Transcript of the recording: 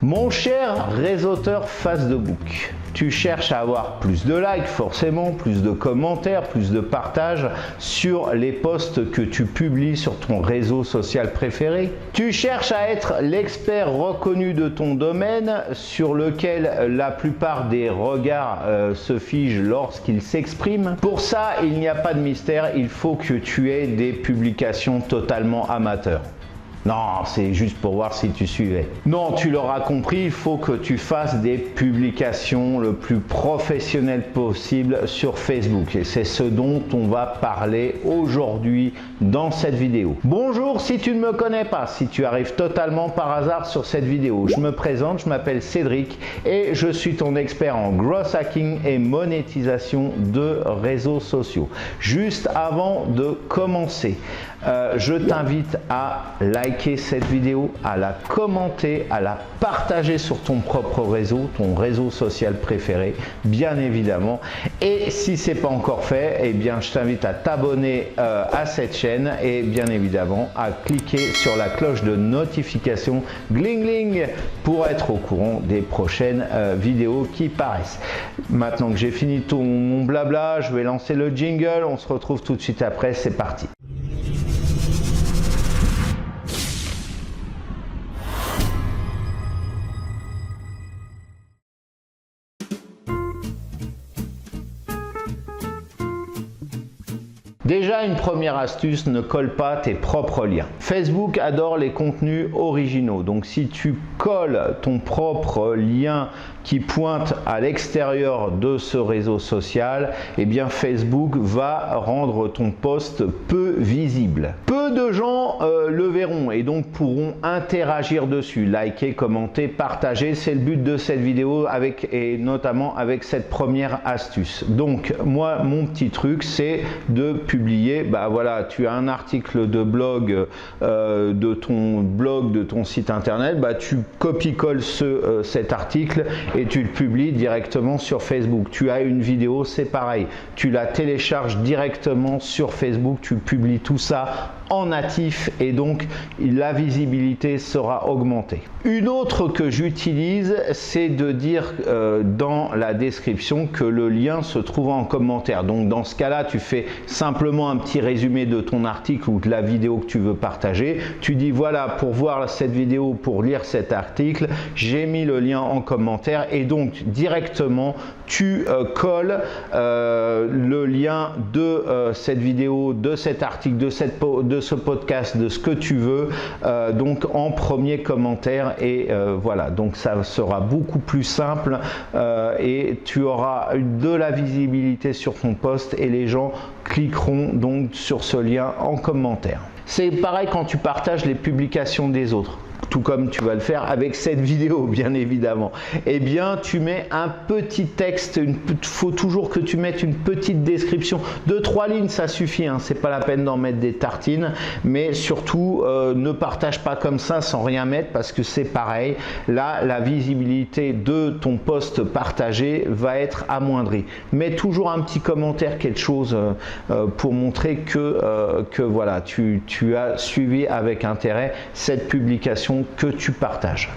Mon cher réseauteur Facebook, tu cherches à avoir plus de likes forcément, plus de commentaires, plus de partages sur les posts que tu publies sur ton réseau social préféré. Tu cherches à être l'expert reconnu de ton domaine sur lequel la plupart des regards se figent lorsqu'ils s'expriment. Pour ça, il n'y a pas de mystère, il faut que tu aies des publications totalement amateurs. Non, c'est juste pour voir si tu suivais. Non, tu l'auras compris, il faut que tu fasses des publications le plus professionnelles possible sur Facebook. Et c'est ce dont on va parler aujourd'hui dans cette vidéo. Bonjour, si tu ne me connais pas, si tu arrives totalement par hasard sur cette vidéo, je me présente, je m'appelle Cédric et je suis ton expert en growth hacking et monétisation de réseaux sociaux. Juste avant de commencer, je t'invite à liker cette vidéo, à la commenter, à la partager sur ton propre réseau, ton réseau social préféré, bien évidemment. Et si ce n'est pas encore fait, eh bien, je t'invite à t'abonner à cette chaîne et bien évidemment à cliquer sur la cloche de notification gling gling pour être au courant des prochaines vidéos qui paraissent. Maintenant que j'ai fini mon blabla, je vais lancer le jingle. On se retrouve tout de suite après. C'est parti. Déjà, une première astuce, ne colle pas tes propres liens. Facebook adore les contenus originaux. Donc, si tu colles ton propre lien qui pointe à l'extérieur de ce réseau social, eh bien, Facebook va rendre ton post peu visible. Peu de gens le verront et donc pourront interagir dessus, liker, commenter, partager. C'est le but de cette vidéo et notamment avec cette première astuce. Donc, moi, mon petit truc, c'est de publier, voilà, tu as un article de blog de ton site internet, tu copie-colles cet article et tu le publies directement sur Facebook. Tu as une vidéo, c'est pareil, tu la télécharges directement sur Facebook, tu publies tout ça en natif et donc la visibilité sera augmentée. Une autre que j'utilise, c'est de dire dans la description que le lien se trouve en commentaire. Donc dans ce cas-là, tu fais simplement un petit résumé de ton article ou de la vidéo que tu veux partager. Tu dis voilà, pour voir cette vidéo, pour lire cet article, j'ai mis le lien en commentaire et donc directement tu colles le lien de cette vidéo, de cet article, de ce podcast, de ce que tu veux, donc en premier commentaire et voilà, donc ça sera beaucoup plus simple et tu auras de la visibilité sur ton post et les gens cliqueront donc sur ce lien en commentaire. C'est pareil quand tu partages les publications des autres. Tout comme tu vas le faire avec cette vidéo, bien évidemment. Eh bien, tu mets un petit texte. Il faut toujours que tu mettes une petite description. 2-3 lignes, ça suffit. C'est pas la peine d'en mettre des tartines. Mais surtout, ne partage pas comme ça sans rien mettre parce que c'est pareil. Là, la visibilité de ton post partagé va être amoindrie. Mets toujours un petit commentaire, quelque chose pour montrer que voilà, tu as suivi avec intérêt cette publication que tu partages.